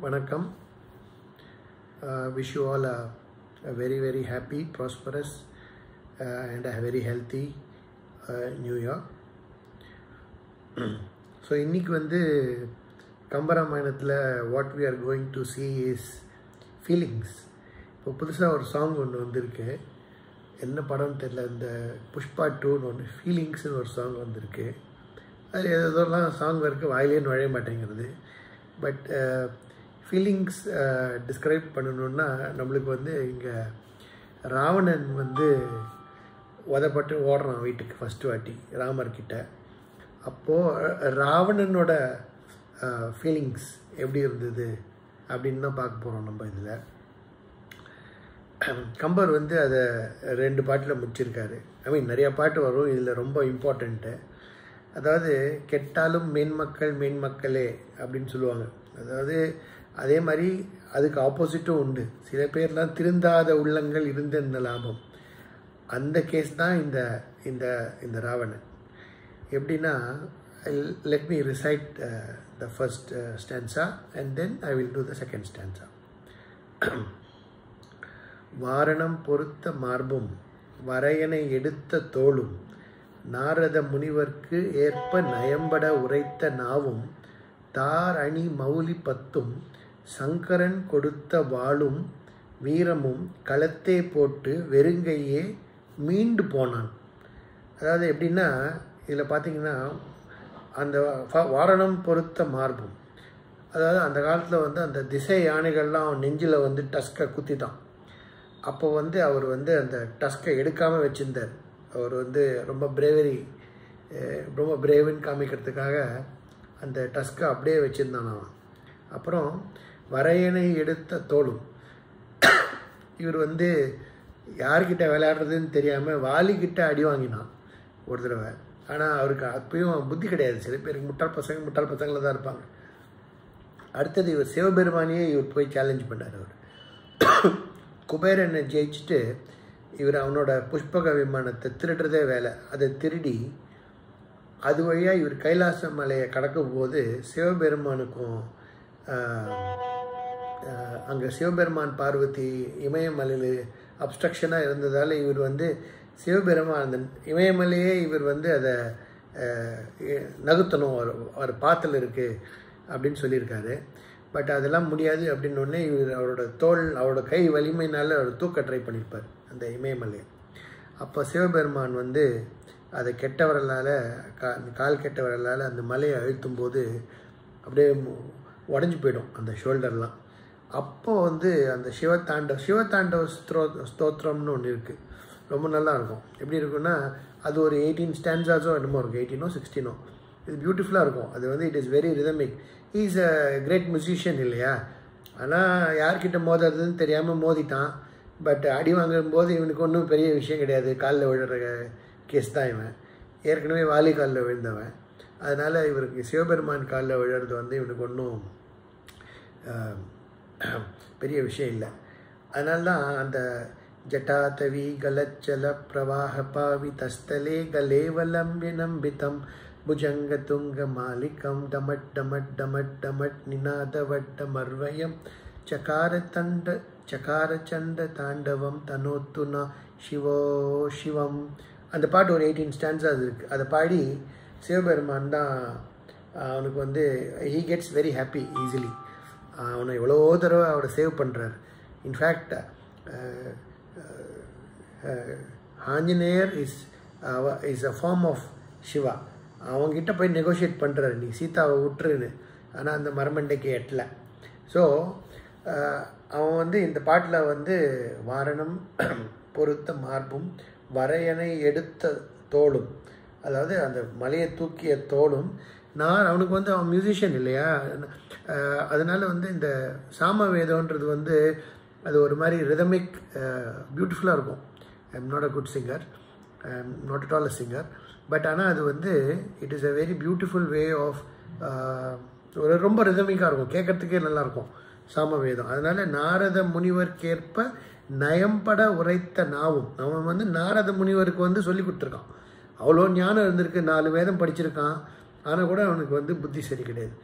Vanakkam. Wish you all a very, very happy, prosperous, and a very healthy New Year. So, இன்னைக்கு வந்து கம்பராமாயணத்தில் what we are going to see is feelings. இப்போ புதுசாக ஒரு song ஒன்று வந்திருக்கு. என்ன படம்னு தெரியல, இந்த புஷ்பா 2ன்னு ஒன்று ஃபீலிங்ஸ்னு ஒரு சாங் வந்திருக்கு. அது எதெல்லாம் சாங் இருக்குது, வாயிலே நுழைய மாட்டேங்கிறது. பட் ஃபீலிங்ஸ் டிஸ்கிரைப் பண்ணணுன்னா நம்மளுக்கு வந்து இங்கே ராவணன் வந்து உதப்பட்டு ஓடுறான் வீட்டுக்கு ஃபஸ்ட்டு வாட்டி ராமர்கிட்ட. அப்போது ராவணனோட ஃபீலிங்ஸ் எப்படி இருந்தது அப்படின்னு தான் பார்க்க போகிறோம் நம்ம இதில். கம்பர் வந்து அதை 2 பாட்டில் முடிச்சிருக்காரு. நிறையா பாட்டு வரும், இதில் ரொம்ப இம்பார்ட்டண்ட்டு. அதாவது கெட்டாலும் மேன்மக்களே அப்படின்னு சொல்லுவாங்க. அதாவது அதே மாதிரி அதுக்கு ஆப்போசிட்டும் உண்டு. சில பேர்லாம் திருந்தாத உள்ளங்கள் இருந்த இந்த லாபம், அந்த கேஸ் தான் இந்த இந்த இந்த ராவணன். எப்படின்னா, let me recite the first stanza and then I will do the second stanza. வாரணம் பொறுத்த மார்பும் வரையனை எடுத்த தோளும் நாரத முனிவர்க்கு ஏற்ப நயம்பட உரைத்த நாவும் தார் அணி மௌலி பத்தும் சங்கரன் கொடுத்த வாளும் வீரமும் களத்தே போட்டு வெறுங்கையே மீண்டு போனான். அதாவது எப்படின்னா, இதில் பார்த்தீங்கன்னா அந்த வாரணம் பொறுத்த மார்பும், அதாவது அந்த காலத்தில் வந்து அந்த திசை யானைகள்லாம் நெஞ்சில் வந்து டஸ்கை குத்திட்டான். அப்போ வந்து அவர் வந்து அந்த டஸ்கை எடுக்காமல் வச்சுருந்தார். அவர் வந்து ரொம்ப பிரேவுன்னு காமிக்கிறதுக்காக அந்த டஸ்கை அப்படியே வச்சுருந்தான் அவன். அப்புறம் வரையனை எடுத்த தோளும், இவர் வந்து யார்கிட்ட விளையாடுறதுன்னு தெரியாமல் வாலிக்கிட்ட அடி வாங்கினான் ஒரு தடவை. ஆனால் அவருக்கு அப்பயும் புத்தி கிடையாது. சில பேருக்கு முட்டாள் பசங்களில் தான் இருப்பாங்க. அடுத்தது இவர் சிவபெருமானியே இவர் போய் சேலஞ்ச் பண்ணார். அவர் குபேரனை ஜெயிச்சுட்டு இவர் அவனோட புஷ்பக விமானத்தை திருடுறதே வேலை. அதை திருடி அது வழியாக இவர் கைலாச மலையை கடக்கும் போது சிவபெருமானுக்கும் அங்கே சிவபெருமான் பார்வதி இமயமலையில் அப்ஸ்ட்ரக்ஷனாக இருந்ததால் இவர் வந்து சிவபெருமான் அந்த இமயமலையே இவர் வந்து அதை நகுத்தணும், அவர் பாத்தில் இருக்குது அப்படின்னு சொல்லியிருக்காரு. பட் அதெல்லாம் முடியாது அப்படின்னோடனே இவர் அவரோட கை வலிமையினால் அவர் தூக்க ட்ரை பண்ணியிருப்பார் அந்த இமயமலையை. அப்போ சிவபெருமான் வந்து அதை கெட்டவர்களால் கால் கெட்டவர்களால் அந்த மலையை அழுத்தும் போது அப்படியே உடஞ்சி போயிடும் அந்த ஷோல்டர்லாம். அப்போ வந்து அந்த சிவதாண்டவ ஸ்தோத்திரம்னு ஒன்று இருக்குது, ரொம்ப நல்லா இருக்கும். எப்படி இருக்குன்னா, அது ஒரு 18 ஸ்டான்ஸாஸோ என்னமோ இருக்கும், 18ஓ 16ஓ. இது பியூட்டிஃபுல்லாக இருக்கும். அது வந்து it is very rhythmic. Is a great musician இல்லையா. ஆனால் யார்கிட்ட மோதுறதுன்னு தெரியாமல் மோதிட்டான். பட் அடி வாங்கும்போது இவனுக்கு ஒன்றும் பெரிய விஷயம் கிடையாது, காலில் விழுற கேஸ் தான். இவன் ஏற்கனவே வாலி காலில் விழுந்தவன். அதனால் இவருக்கு சிவபெருமான் காலில் விழுறது வந்து இவனுக்கு ஒன்றும் பெரிய விஷயம் இல்லை. அதனால்தான் அந்த ஜட்டாதவி கலச்சல பிரவாக பாவி தஸ்தலே கலேவலம்பி நம்பித்தம் புஜங்க துங்க மாலிகம் டமட் டமட் டமட் டமட் நிநாத வட்ட மர்வயம் சகார சண்ட தாண்டவம் தனோத்துனா சிவோ சிவம். அந்த பாட்டு ஒரு 18 ஸ்டான்ஸாஸ் இருக்குது. அதை பாடி சிவபெருமான் தான் அவனுக்கு வந்து he gets very happy easily. அவனை எவ்வளோ தடவை அவரை சேவ் பண்ணுறார். In fact Anjaneyar is a form of Shiva. அவங்ககிட்ட போய் நெகோஷியேட் பண்ணுறாரு, நீ சீதாவை விட்டுருன்னு. ஆனால் அந்த மரமண்டைக்கு எட்டலை. ஸோ அவன் வந்து இந்த பாட்டில் வந்து வாரணம் பொறுத்த மார்பும் வரையனை எடுத்த தோளும், அதாவது அந்த மலையை தூக்கிய தோளும். அவனுக்கு வந்து அவன் மியூசிஷியன் இல்லையா, அதனால் வந்து இந்த சாமவேதம்ன்றது வந்து அது ஒரு மாதிரி ரிதமிக் பியூட்டிஃபுல்லாக இருக்கும். I am not a good singer, I am not at all a singer. But ஆனால் அது வந்து it is a very beautiful way of ரொம்ப ரிதமிக்காக இருக்கும், கேட்கறதுக்கே நல்லாயிருக்கும் சாமவேதம். அதனால் நாரத முனிவர்க்கேற்ப நயம்பட உரைத்த நாவும், அவன் வந்து நாரத முனிவருக்கு வந்து சொல்லி கொடுத்துருக்கான். அவ்வளோ ஞானம் இருந்திருக்கு, 4 வேதம் படிச்சிருக்கான். ஆனால் கூட அவனுக்கு வந்து புத்தி சரி கிடையாது.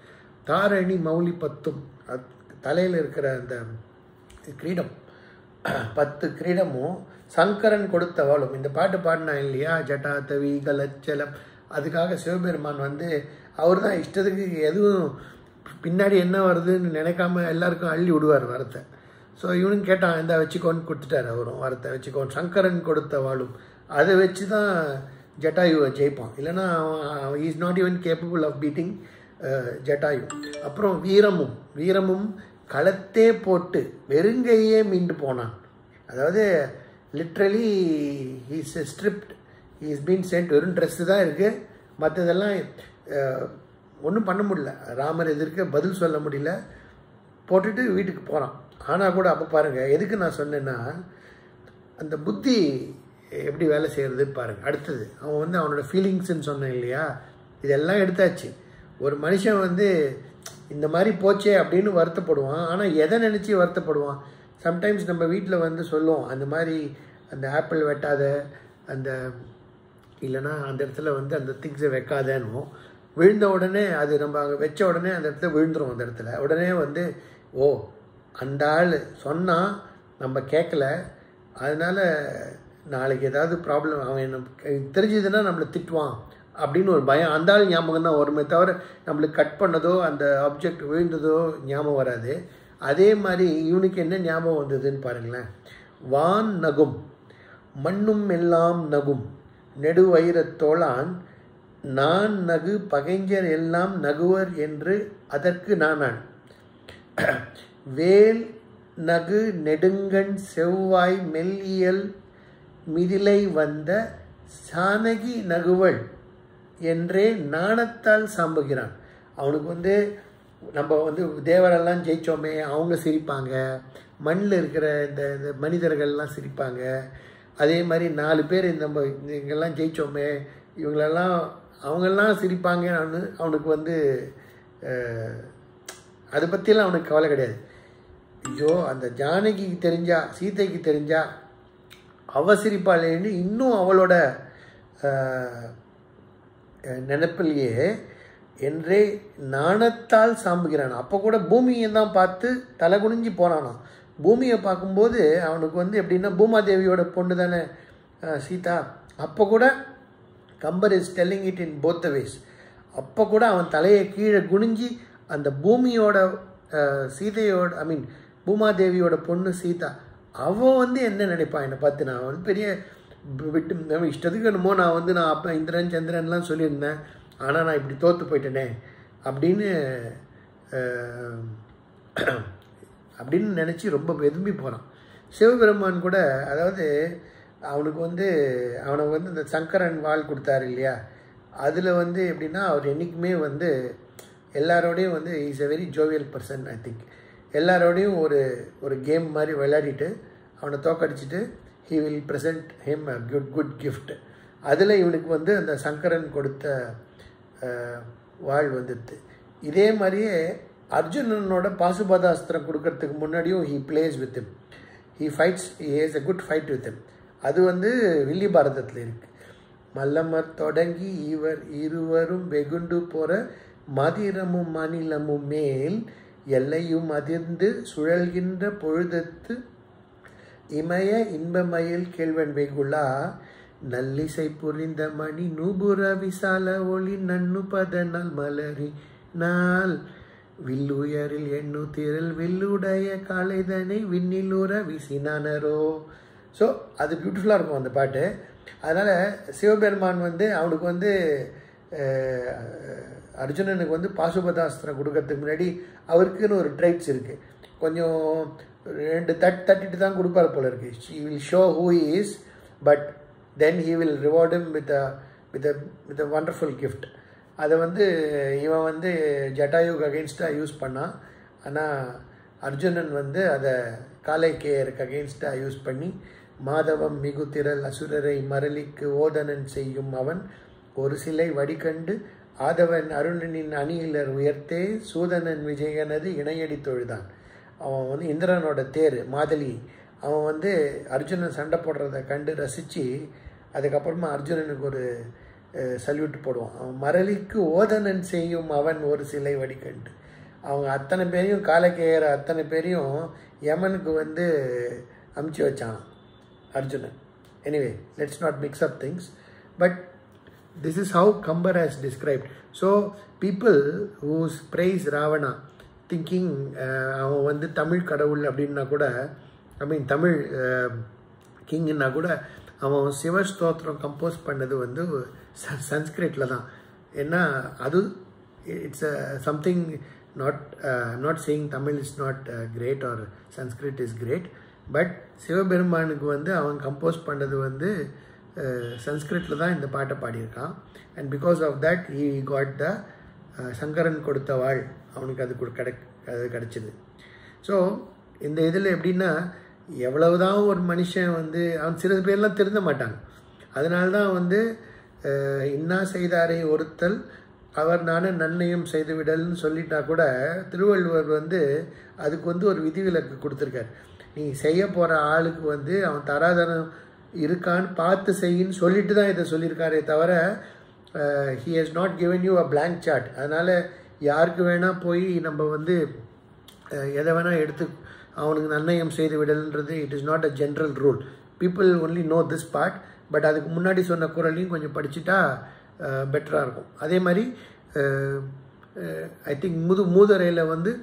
தாரணி மௌலி பத்தும், தலையில் இருக்கிற அந்த கிரீடம் 10 கிரீடமும் சங்கரன் கொடுத்த வாளும். இந்த பாட்டு பாடினா இல்லையா, ஜட்டா தவி கலச்சலம், அதுக்காக சிவபெருமான் வந்து அவர் தான் இஷ்டத்துக்கு எதுவும் பின்னாடி என்ன வருதுன்னு நினைக்காம எல்லாருக்கும் அள்ளி விடுவார் வரத்தை. ஸோ இவனும் கேட்டான், இந்த வச்சுக்கோன்னு கொடுத்துட்டார் அவரும் வரத்தை வச்சுக்கோன்னு. சங்கரன் கொடுத்த வாளும் அதை வச்சு தான் ஜட்டாயுவை ஜெயிப்பான். இல்லைன்னா is not even capable of beating Jatayu. அப்புறம் வீரமும் களத்தே போட்டு வெறுங்கையே மீண்டு போனான். அதாவது literally he's stripped, he's been sent. வெறும் ட்ரெஸ்ஸு தான் இருக்குது, மற்றதெல்லாம் ஒன்றும் பண்ண முடியல. ராமர் எதிர்க்க பதில் சொல்ல முடியல, போட்டுட்டு வீட்டுக்கு போகிறான். ஆனால் கூட அப்போ பாருங்கள், எதுக்கு நான் சொன்னேன்னா அந்த புத்தி எப்படி வேலை செய்கிறதுன்னு பாருங்கள். அடுத்தது அவன் வந்து அவனோட ஃபீலிங்ஸ்ன்னு சொன்னேன் இல்லையா, இதெல்லாம் எடுத்தாச்சு. ஒரு மனுஷன் வந்து இந்த மாதிரி போச்சே அப்படின்னு வருத்தப்படுவான். ஆனால் எதை நினச்சி வருத்தப்படுவான்? சம்டைம்ஸ் நம்ம வீட்டில் வந்து சொல்லுவோம், அந்த மாதிரி அந்த ஆப்பிள் வெட்டாத, அந்த இல்லைன்னா அந்த இடத்துல வந்து அந்த திங்ஸை வைக்காதன்னு. விழுந்த உடனே அது நம்ம அங்கே வச்ச உடனே அந்த இடத்துல விழுந்துரும். அந்த இடத்துல உடனே வந்து ஓ அந்த ஆள் சொன்னால் நம்ம கேட்கல, அதனால் நாளைக்கு ஏதாவது ப்ராப்ளம் அவன் நமக்கு தெரிஞ்சதுன்னா நம்மளை திட்டுவான் அப்படின்னு ஒரு பயம் அந்த ஆள் ஞாபகம் தான் வருமே தவிர நம்மளுக்கு கட் பண்ணதோ அந்த ஆப்ஜெக்ட் விழுந்ததோ ஞாபகம் வராது. அதே மாதிரி இவனுக்கு என்ன ஞாபகம் வந்ததுன்னு பாருங்களேன். வான் நகும் மண்ணும் எல்லாம் நகும் நெடுவயிரத்தோளான் நான் நகு பகைஞர் எல்லாம் நகுவர் என்று அதற்கு நானான் வேல் நகு நெடுங்கண் செவ்வாய் மெல்லியல் மிதிலை வந்த சானகி நகுவள் என்றே நாணத்தால் சாம்புகிறான். அவனுக்கு வந்து நம்ம வந்து தேவரெல்லாம் ஜெயித்தோமே அவங்க சிரிப்பாங்க, மண்ணில் இருக்கிற இந்த மனிதர்கள்லாம் சிரிப்பாங்க. அதே மாதிரி 4 பேர் நம்ம இங்கெல்லாம் ஜெயித்தோமே இவங்களெல்லாம் அவங்கெல்லாம் சிரிப்பாங்கன்னு அவனுக்கு வந்து அதை பற்றியெல்லாம் அவனுக்கு கவலை கிடையாது. ஐயோ அந்த ஜானகிக்கு தெரிஞ்சா, சீதைக்கு தெரிஞ்சா அவ சிரிப்பாளேன்னு இன்னும் அவளோட நினைப்பிலேயே என்றே நாணத்தால் சாம்புகிறான். அப்போ கூட பூமியை தான் பார்த்து தலை குனிஞ்சு போகிறானான். பூமியை பார்க்கும்போது அவனுக்கு வந்து எப்படின்னா பூமாதேவியோட பொண்ணு தானே சீதா. அப்போ கூட Kambar is telling it in both the ways. அப்போ கூட அவன் தலையை கீழே குனிஞ்சி அந்த பூமியோட சீதையோட பூமாதேவியோட பொண்ணு சீதா அவன் வந்து என்ன நினைப்பான் என்னை பார்த்து. நான் வந்து பெரிய விட்டு இஷ்டத்துக்கு என்னமோ நான் வந்து நான் அப்போ இந்திரன் சந்திரன்லாம் சொல்லியிருந்தேன், ஆனால் நான் இப்படி தோற்று போயிட்டேனே அப்படின்னு நினச்சி ரொம்ப வெதும்பி போகிறான். சிவபெருமான் கூட அதாவது அவனுக்கு வந்து இந்த சங்கரன் வாள் கொடுத்தாரு இல்லையா, அதில் வந்து எப்படின்னா அவர் என்றைக்குமே வந்து எல்லாரோடையும் வந்து is a very jovial person. I think எல்லாரோடையும் ஒரு கேம் மாதிரி விளையாடிட்டு அவனை தோக்கடிச்சிட்டு he will present him a good gift. அதில் இவனுக்கு வந்து அந்த சங்கரன் கொடுத்த வாழ் வந்துடுது. இதே மாதிரியே அர்ஜுனனோட பாசுபதாஸ்திரம் கொடுக்கறதுக்கு முன்னாடியும் he plays with him, he has a good fight with him. அது வந்து வில்லி பாரதத்தில் இருக்குது. மல்லமர் தொடங்கி இவர் இருவரும் வெகுண்டு போகிற மதிரமும் மாநிலமும் மேல் எல்லையும் அதிர்ந்து சுழல்கின்ற பொழுதத்து இமய இன்பமயில் கேள்வன் வெகுலா நல்லிசை புரிந்த மணி நூபுர விசால ஒளி நன்னு பதனால் மலரி நாள் வில்லுயரில் எண்ணு திரள் வில்லுடைய காளைதனை விண்ணிலுற விசினானரோ. ஸோ அது பியூட்டிஃபுல்லாக இருக்கும் அந்த பாட்டு. அதனால் சிவபெருமான் வந்து அவனுக்கு வந்து அர்ஜுனனுக்கு வந்து பாசுபதாஸ்திரம் கொடுக்கறதுக்கு முன்னாடி அவருக்குன்னு ஒரு ட்ரைட்ஸ் இருக்குது. கொஞ்சம் 2 தட்டிட்டு தான் கொடுப்பார் போல இருக்கு. he will show who he is, but then he will reward him with a wonderful gift. அதை வந்து இவன் வந்து ஜட்டாயுக்கு அகெயின்ஸ்டாக யூஸ் பண்ணான். ஆனால் அர்ஜுனன் வந்து அதை காலைக்கேயருக்கு அகெயின்ஸ்டாக யூஸ் பண்ணி மாதவம் மிகு திரள் அசுரரை மரளிக்கு ஓதனன் செய்யும் அவன் ஒரு சிலை வடிகண்டு ஆதவன் அருணனின் அணியிலர் உயர்த்தே சூதனன் விஜயனது இணையடி தொழுதான். அவன் வந்து இந்திரனோட தேர் மாதலி அவன் வந்து அர்ஜுனன் சண்டை போடுறத கண்டு ரசித்து அதுக்கப்புறமா அர்ஜுனனுக்கு ஒரு சல்யூட் போடுவான். அவன் மரளிக்கு ஓதனன் செய்யும் அவன் ஒரு சிலை வடிகண்டு. அவங்க அத்தனை பேரையும் காலக்கேயர் அத்தனை பேரையும் யமனுக்கு வந்து அமுச்சு வச்சான் Arjunan. Anyway, let's not mix up things. But this is how Kambar has described. So people who praise Ravana thinking அவன் வந்து தமிழ் கடவுள் அப்படின்னா கூட, ஐ மீன் தமிழ் கிங்னா கூட, அவன் சிவஸ்தோத்திரம் கம்போஸ் பண்ணது வந்து சன்ஸ்கிரிட்டில் தான். ஏன்னா அது it's something not saying Tamil is not great or Sanskrit is great. But சிவபெருமானுக்கு வந்து அவன் கம்போஸ் பண்ணது வந்து சன்ஸ்கிரிட்டில் தான் இந்த பாட்டை பாடியிருக்கான். And because of that he got the Shankaran கொடுத்த வாழ், அவனுக்கு அது கிடச்சிது. ஸோ இந்த இதில் எப்படின்னா, எவ்வளவுதான் ஒரு மனுஷன் வந்து அவன் சில பேர்லாம் திருந்த மாட்டாங்க. அதனால தான் வந்து இன்னா செய்தாரை ஒருத்தல் அவர் நானும் நன்மையும் செய்து விடல்னு சொல்லிட்டா கூட திருவள்ளுவர் வந்து அதுக்கு வந்து ஒரு விதிவிலக்கு கொடுத்துருக்கார். நீ செய்ய போகிற ஆளுக்கு வந்து அவன் தராதரம் இருக்கான்னு பார்த்து செய்யின்னு சொல்லிட்டு தான் இதை சொல்லியிருக்காரே தவிர he has not given you a blank chart. அதனால் யாருக்கு வேணால் போய் நம்ம வந்து எதை வேணால் எடுத்து அவனுக்கு நன்னயம் செய்து விடல்ன்றது it is not a general rule. People only know this part. But அதுக்கு முன்னாடி சொன்ன குரலையும் கொஞ்சம் படிச்சுட்டா பெட்டராக இருக்கும். அதே மாதிரி ஐ திங்க் மூதுரையில் வந்து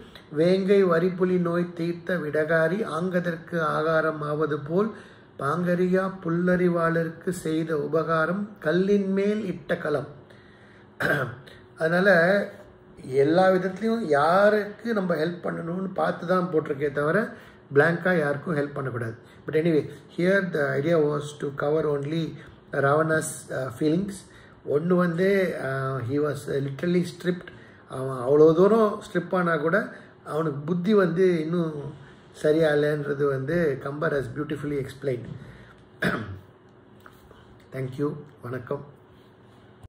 வேங்கை வரிப்புலி நோய் தீர்த்த விடகாரி ஆங்கதற்கு ஆகாரம் ஆவது போல் பாங்கரியா புல்லறிவாளருக்கு செய்த உபகாரம் கல்லின் மேல் இட்ட களம். அதனால் எல்லா விதத்துலையும் யாருக்கு நம்ம ஹெல்ப் பண்ணணும்னு பார்த்து தான் போட்டிருக்கே தவிர பிளாங்காக யாருக்கும் ஹெல்ப் பண்ணக்கூடாது. But anyway, here the idea was to cover only Ravana's feelings. ஒன்று வந்து ஹி வாஸ் லிட்ரலி ஸ்ட்ரிப்ட். அவன் அவ்வளோ தூரம் ஸ்ட்ரிப் ஆனால் கூட அவனுக்கு புத்தி வந்து இன்னும் சரியா இல்லைன்றது வந்து Kambar has beautifully explained. Thank you. வணக்கம்.